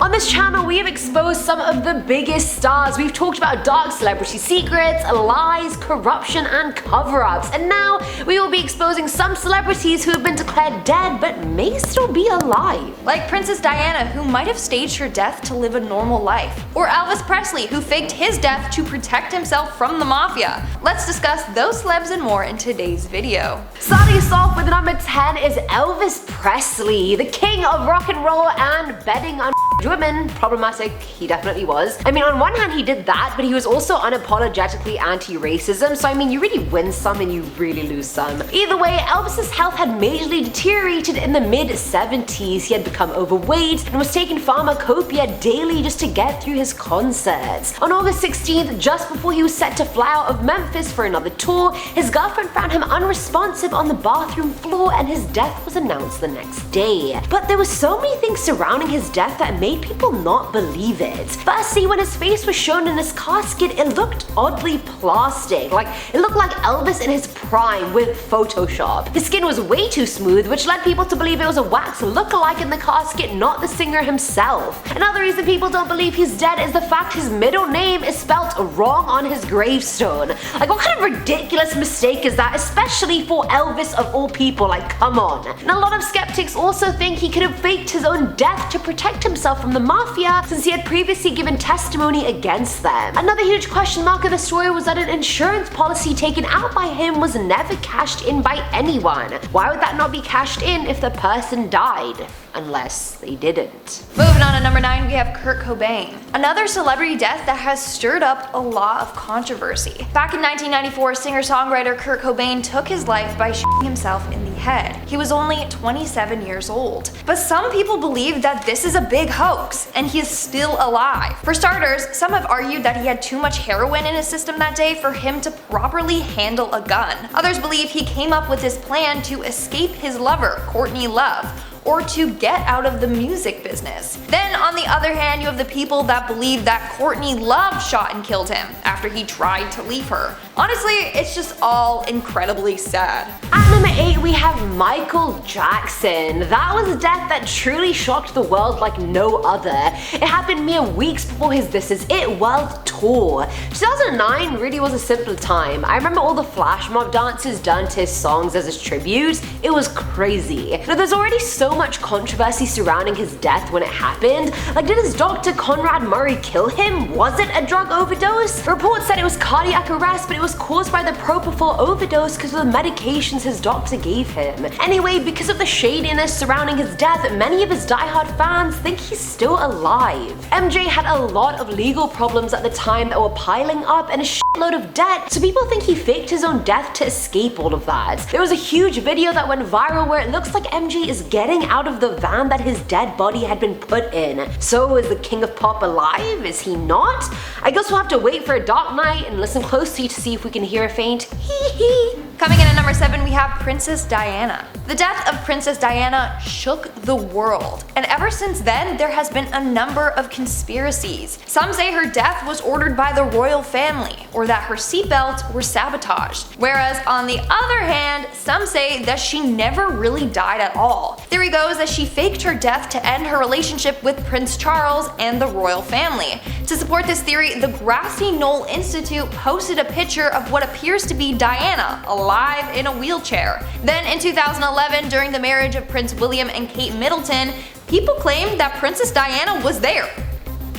On this channel, we have exposed some of the biggest stars. We've talked about dark celebrity secrets, lies, corruption, and cover-ups. And now, we will be exposing some celebrities who have been declared dead but may still be alive. Like Princess Diana, who might have staged her death to live a normal life. Or Elvis Presley, who faked his death to protect himself from the mafia. Let's discuss those celebs and more in today's video. Starting us off with number 10 is Elvis Presley, the king of rock and roll and betting on women. Problematic, he definitely was. I mean, on one hand he did that, but he was also unapologetically anti-racism, so I mean, you really win some and you really lose some. Either way, Elvis's health had majorly deteriorated in the mid-70s. He had become overweight and was taking pharmacopoeia daily just to get through his concerts. On August 16th, just before he was set to fly out of Memphis for another tour, his girlfriend found him unresponsive on the bathroom floor and his death was announced the next day. But there were so many things surrounding his death that made people not believe it. Firstly, when his face was shown in his casket, it looked oddly plastic. Like, it looked like Elvis in his prime with Photoshop. His skin was way too smooth, which led people to believe it was a wax lookalike in the casket, not the singer himself. Another reason people don't believe he's dead is the fact his middle name is spelt wrong on his gravestone. Like, what kind of ridiculous mistake is that, especially for Elvis of all people? Like, come on. And a lot of skeptics also think he could have faked his own death to protect himself from the mafia, since he had previously given testimony against them. Another huge question mark of the story was that an insurance policy taken out by him was never cashed in by anyone. Why would that not be cashed in if the person died? Unless they didn't. Moving on to number 9, we have Kurt Cobain. Another celebrity death that has stirred up a lot of controversy. Back in 1994, singer-songwriter Kurt Cobain took his life by shooting himself in the head. He was only 27 years old. But some people believe that this is a big hoax, and he is still alive. For starters, some have argued that he had too much heroin in his system that day for him to properly handle a gun. Others believe he came up with this plan to escape his lover, Courtney Love, or to get out of the music business. Then on the other hand, you have the people that believe that Courtney Love shot and killed him after he tried to leave her. Honestly, it's just all incredibly sad. At number 8, we have Michael Jackson. That was a death that truly shocked the world like no other. It happened mere weeks before his This Is It world tour. 2009 really was a simpler time. I remember all the flash mob dances done to his songs as his tribute. It was crazy. Now, there's already so much controversy surrounding his death when it happened. Like, did his doctor Conrad Murray kill him? Was it a drug overdose? Reports said it was cardiac arrest, but it was caused by the propofol overdose because of the medications his doctor gave him. Anyway, because of the shadiness surrounding his death, many of his diehard fans think he's still alive. MJ had a lot of legal problems at the time that were piling up and a shitload of debt, so people think he faked his own death to escape all of that. There was a huge video that went viral where it looks like MJ is getting out of the van that his dead body had been put in. So is the king of pop alive? Is he not? I guess we'll have to wait for a dark night and listen closely to see if we can hear a faint hee hee. Coming in at number 7, we have Princess Diana. The death of Princess Diana shook the world, and ever since then there has been a number of conspiracies. Some say her death was ordered by the royal family, or that her seatbelts were sabotaged, whereas on the other hand, some say that she never really died at all. Theory goes that she faked her death to end her relationship with Prince Charles and the royal family. To support this theory, the Grassy Knoll Institute posted a picture of what appears to be Diana, alive in a wheelchair. Then in 2011, during the marriage of Prince William and Kate Middleton, people claimed that Princess Diana was there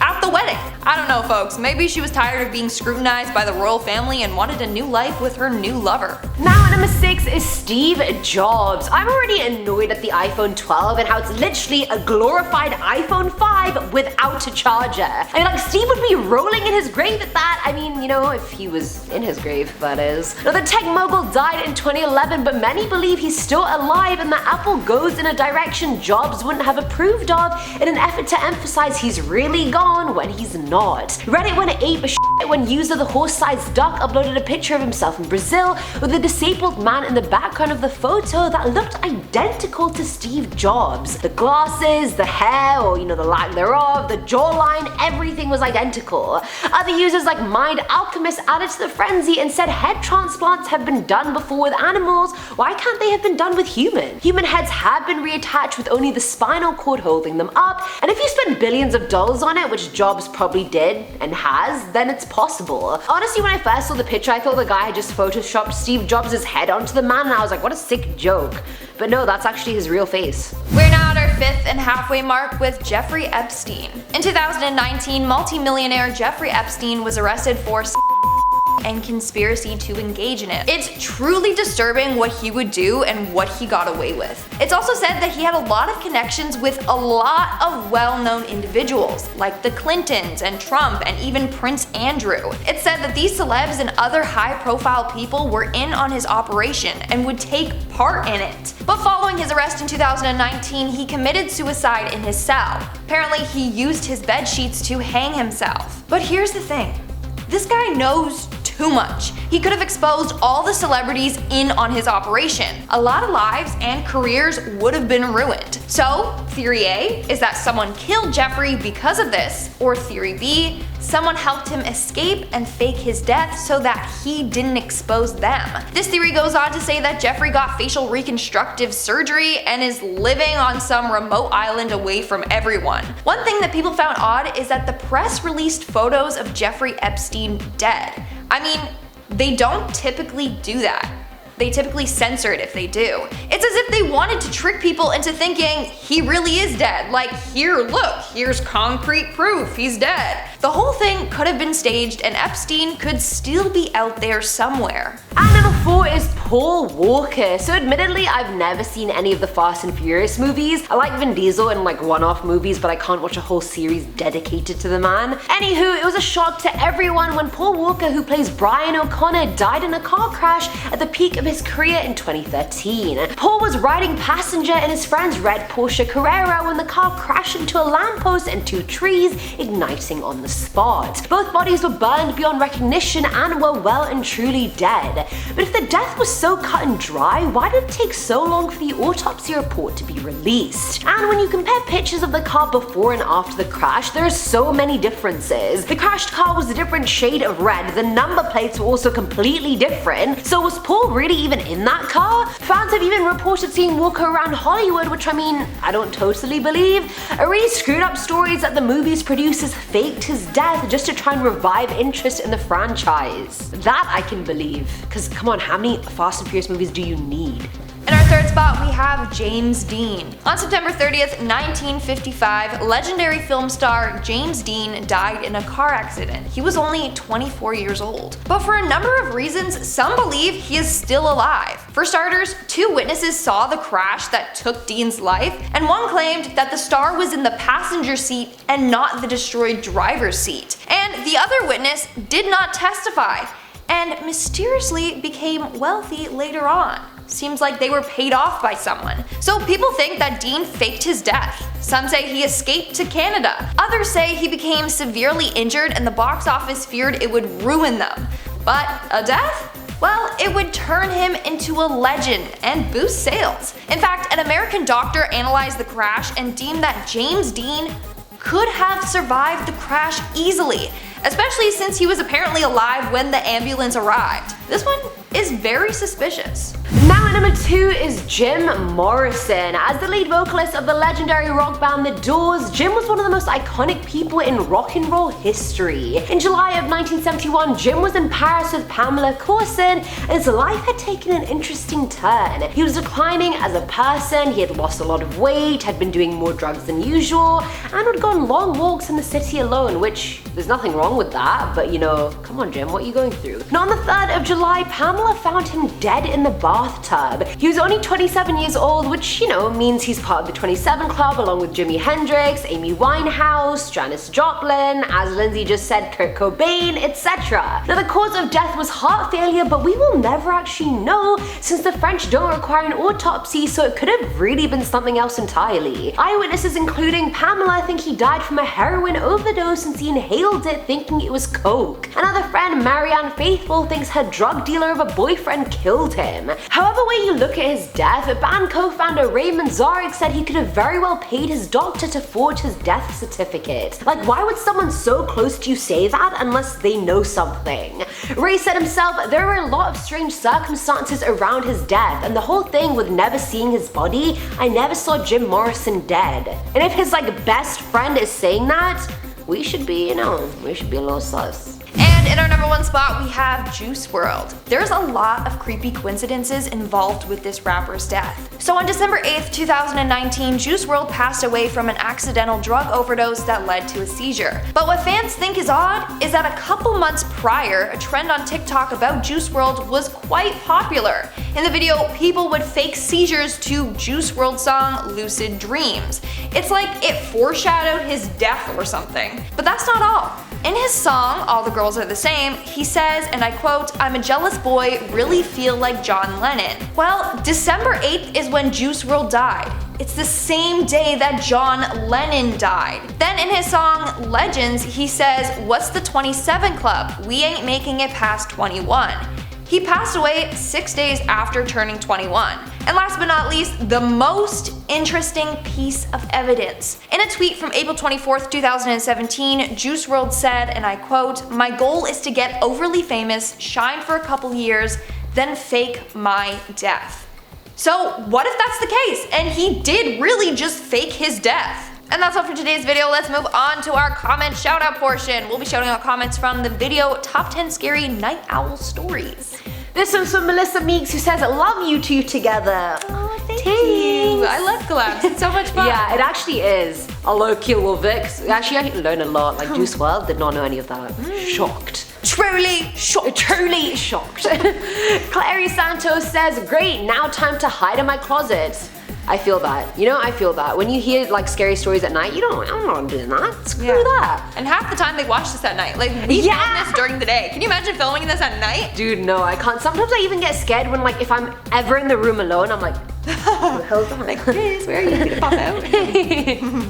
at the wedding. I don't know, folks, maybe she was tired of being scrutinized by the royal family and wanted a new life with her new lover. Now at number 6 is Steve Jobs. I'm already annoyed at the iPhone 12 and how it's literally a glorified iPhone 5 without a charger. I mean, like, Steve would be rolling in his grave at that. I mean, you know, if he was in his grave, that is. Now, the tech mogul died in 2011, but many believe he's still alive and that Apple goes in a direction Jobs wouldn't have approved of in an effort to emphasize he's really gone when he's not. Reddit went ape shit when user The Horse-Sized Duck uploaded a picture of himself in Brazil with a disabled man in the background of the photo that looked identical to Steve Jobs. The glasses, the hair, or the lack thereof, the jawline, everything was identical. Other users like Mind Alchemist added to the frenzy and said head transplants have been done before with animals, why can't they have been done with humans? Human heads have been reattached with only the spinal cord holding them up, and if you spend billions of dollars on it, which Jobs probably did and has, then it's possible. Honestly, when I first saw the picture, I thought the guy had just photoshopped Steve Jobs' head onto the man, and I was like, what a sick joke. But no, that's actually his real face. We're now at our 5th and halfway mark with Jeffrey Epstein. In 2019, multimillionaire Jeffrey Epstein was arrested for and conspiracy to engage in it. It's truly disturbing what he would do and what he got away with. It's also said that he had a lot of connections with a lot of well-known individuals, like the Clintons and Trump and even Prince Andrew. It's said that these celebs and other high-profile people were in on his operation and would take part in it. But following his arrest in 2019, he committed suicide in his cell. Apparently, he used his bed sheets to hang himself. But here's the thing. This guy knows too much. He could have exposed all the celebrities in on his operation. A lot of lives and careers would have been ruined. So, theory A is that someone killed Jeffrey because of this, or theory B, someone helped him escape and fake his death so that he didn't expose them. This theory goes on to say that Jeffrey got facial reconstructive surgery and is living on some remote island away from everyone. One thing that people found odd is that the press released photos of Jeffrey Epstein dead. I mean, they don't typically do that. They typically censor it if they do. It's as if they wanted to trick people into thinking he really is dead. Like, here, look, here's concrete proof he's dead. The whole thing could have been staged and Epstein could still be out there somewhere. And number 4 is Paul Walker. So admittedly, I've never seen any of the Fast and Furious movies. I like Vin Diesel in like one-off movies, but I can't watch a whole series dedicated to the man. Anywho, it was a shock to everyone when Paul Walker, who plays Brian O'Connor, died in a car crash at the peak of his career in 2013. Paul was riding passenger in his friend's red Porsche Carrera when the car crashed into a lamppost and 2 trees, igniting on the spot. Both bodies were burned beyond recognition and were well and truly dead. But if the death was so cut and dry, why did it take so long for the autopsy report to be released? And when you compare pictures of the car before and after the crash, there are so many differences. The crashed car was a different shade of red, the number plates were also completely different, so was Paul really even in that car? Fans have even reported seeing Walker around Hollywood, which I mean, I don't totally believe. A really screwed up story is that the movie's producers faked his death just to try and revive interest in the franchise. That I can believe, because come on, how many Fast and Furious movies do you need? In our 3rd spot, we have James Dean. On September 30th, 1955, legendary film star James Dean died in a car accident. He was only 24 years old. But for a number of reasons, some believe he is still alive. For starters, 2 witnesses saw the crash that took Dean's life, and one claimed that the star was in the passenger seat and not the destroyed driver's seat. And the other witness did not testify, and mysteriously became wealthy later on. Seems like they were paid off by someone. So people think that Dean faked his death. Some say he escaped to Canada. Others say he became severely injured and the box office feared it would ruin them. But a death? Well, it would turn him into a legend and boost sales. In fact, an American doctor analyzed the crash and deemed that James Dean could have survived the crash easily, especially since he was apparently alive when the ambulance arrived. This one is very suspicious. Now at number 2 is Jim Morrison. As the lead vocalist of the legendary rock band The Doors, Jim was one of the most iconic people in rock and roll history. In July of 1971, Jim was in Paris with Pamela Courson, and his life had taken an interesting turn. He was declining as a person, he had lost a lot of weight, had been doing more drugs than usual, and would go on long walks in the city alone, which there's nothing wrong with that, but come on Jim, what are you going through? Now on the 3rd of July, Pamela found him dead in the bathtub. Club. He was only 27 years old, which, you know, means he's part of the 27 Club along with Jimi Hendrix, Amy Winehouse, Janis Joplin, as Lindsay just said, Kurt Cobain, etc. Now, the cause of death was heart failure, but we will never actually know since the French don't require an autopsy, so it could have really been something else entirely. Eyewitnesses including Pamela think he died from a heroin overdose since he inhaled it thinking it was coke. Another friend, Marianne Faithfull, thinks her drug dealer of a boyfriend killed him. However way you look at his death, band co-founder Raymond Zarek said he could have very well paid his doctor to forge his death certificate. Like, why would someone so close to you say that unless they know something? Ray said himself, there were a lot of strange circumstances around his death, and the whole thing with never seeing his body, I never saw Jim Morrison dead. And if his best friend is saying that, we should be, you know, we should be a little sus. And in our number 1 spot, we have Juice WRLD. There's a lot of creepy coincidences involved with this rapper's death. So on December 8th, 2019, Juice WRLD passed away from an accidental drug overdose that led to a seizure. But what fans think is odd is that a couple months prior, a trend on TikTok about Juice WRLD was quite popular. In the video, people would fake seizures to Juice WRLD's song Lucid Dreams. It's like it foreshadowed his death or something. But that's not all. In his song, All the Girls Are the Same, he says, and I quote, I'm a jealous boy, really feel like John Lennon. Well, December 8th is when Juice WRLD died. It's the same day that John Lennon died. Then in his song Legends, he says, what's the 27 Club? We ain't making it past 21. He passed away 6 days after turning 21. And last but not least, the most interesting piece of evidence. In a tweet from April 24th, 2017, Juice WRLD said, and I quote, my goal is to get overly famous, shine for a couple years, then fake my death. So what if that's the case, and he did really just fake his death? And that's all for today's video. Let's move on to our comment shout out portion. We'll be shouting out comments from the video Top 10 Scary Night Owl Stories. This one's from Melissa Meeks, who says, love you two together. Oh, thank you. I love collabs. It's so much fun. Yeah, it actually is. I low-key love it. Actually, I learned a lot. Like, Juice WRLD did not know any of that. Shocked. Truly shocked. Truly shocked. Clary Santos says, great, now time to hide in my closet. I feel that. You know, I feel that. When you hear scary stories at night, I'm not doing that. Screw that. And half the time they watch this at night. Like, we film this during the day. Can you imagine filming this at night? Dude, no, I can't. Sometimes I even get scared when if I'm ever in the room alone, I'm like, what the hell's that? Like, Chris, where are you gonna pop out?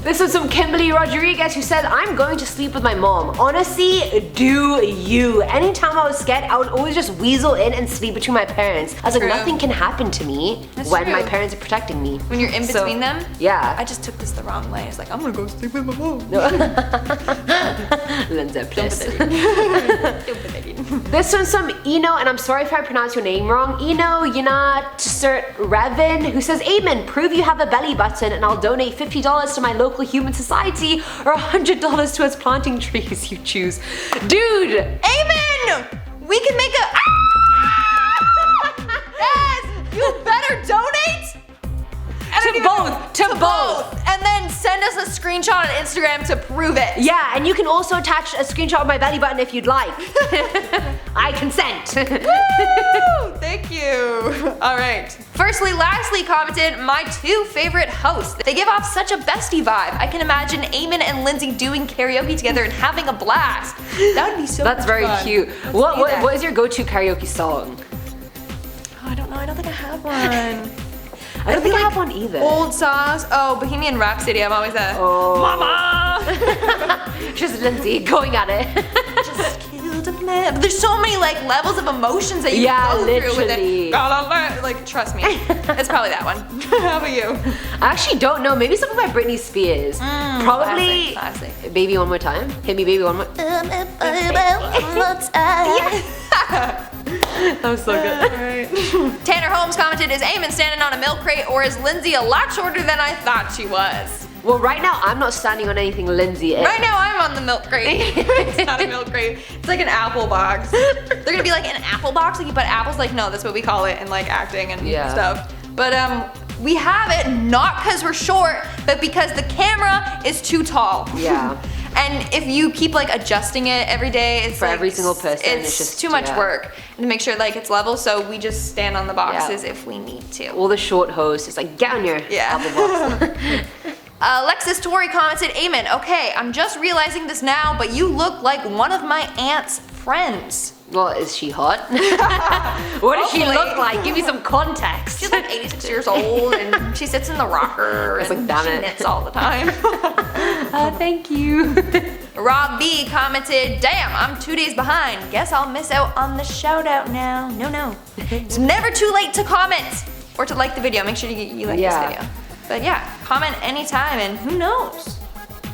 This is from Kimberly Rodriguez, who said, I'm going to sleep with my mom. Honestly, do you. Anytime I was scared, I would always just weasel in and sleep between my parents. I was like, nothing can happen to me when my parents are protecting me. When you're in between them? Yeah. I just took this the wrong way. It's like, I'm gonna go sleep with my mom. No. This one's from Eno, and I'm sorry if I pronounce your name wrong. Eno Yunat Revin, who says, Amen, prove you have a belly button and I'll donate $50 to my local human society or $100 towards planting trees, you choose. Dude! Amen! We can make a... Yes! You better donate! To both. And then send us a screenshot on Instagram to prove it. Yeah, and you can also attach a screenshot of my belly button if you'd like. I consent. Woo! Thank you. All right. Firstly, lastly commented my two favorite hosts. They give off such a bestie vibe. I can imagine Eamon and Lindsay doing karaoke together and having a blast. That would be so That's very fun. cute. What is your go-to karaoke song? Oh, I don't know. I don't think I have one. I don't think I have one either. Old songs. Oh, Bohemian Rhapsody. I'm always a Mama. Just Lindsay going at it. Just killed a man. But there's so many levels of emotions that you can go through with it. Like, trust me, it's probably that one. How about you? I actually don't know. Maybe something by Britney Spears. Probably. Classic. Baby one more time. Hit me, baby one more. That was so good. Right. Tanner Holmes commented, is Eamon standing on a milk crate or is Lindsay a lot shorter than I thought she was? Well, right now I'm not standing on anything Lindsay is. Right now I'm on the milk crate. It's not a milk crate. It's like an apple box. They're gonna be like an apple box, like you put apples, no, that's what we call it in acting and stuff. But we have it not because we're short, but because the camera is too tall. Yeah. And if you keep like adjusting it every day, it's For like, every single person, it's just too much work to make sure like it's level. So we just stand on the boxes if we need to. All the short hose, it's like get on your album box. Alexis Tori commented, amen. Okay, I'm just realizing this now, but you look like one of my aunt's friends. Well, is she hot? What does she look like? Give me some context. She's like 86 years old and she sits in the rocker and like, damn she it. knits all the time. Thank you. Rob B commented, damn, I'm 2 days behind. Guess I'll miss out on the shout out now. No. It's never too late to comment or to like the video. Make sure you like this video. But yeah, comment anytime and who knows?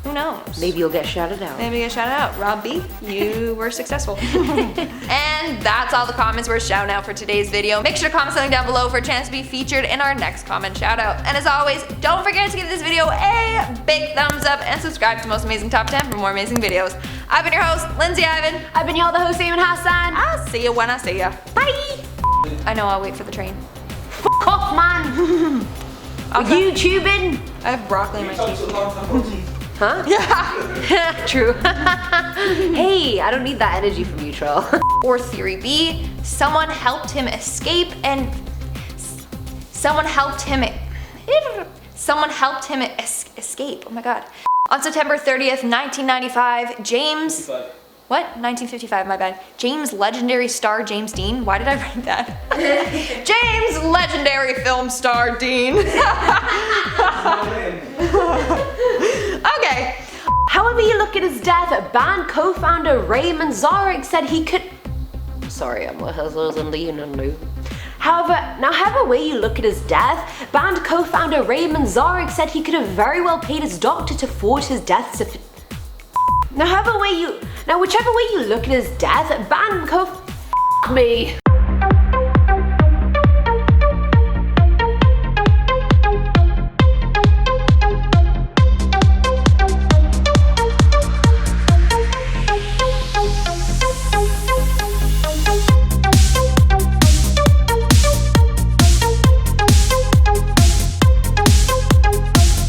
Who knows? Maybe you'll get shouted out. Maybe you'll get shouted out. Rob B, you were successful. And that's all the comments we're shouting out for today's video. Make sure to comment something down below for a chance to be featured in our next comment shout out. And as always, don't forget to give this video a big thumbs up and subscribe to Most Amazing Top 10 for more amazing videos. I've been your host, Lindsay Ivan. I've been your other host, Eamon Hassan. I'll see you when I see ya. Bye! I know, I'll wait for the train. Fuck off, man. YouTubing. I have broccoli in my teeth. Huh? Yeah. True. Hey, I don't need that energy from you, troll. Or theory B, someone helped him escape and someone helped him escape. Oh my god. On September 30th, 1995, James 1955, my bad. James legendary star James Dean. Why did I write that? James legendary film star Dean. Okay. However you look at his death, band co-founder Ray Manzarek said he could... Sorry, I'm However way you look at his death, band co-founder Ray Manzarek said he could have very well paid his doctor to forge his death certificate. Whichever way you look at his death, band me.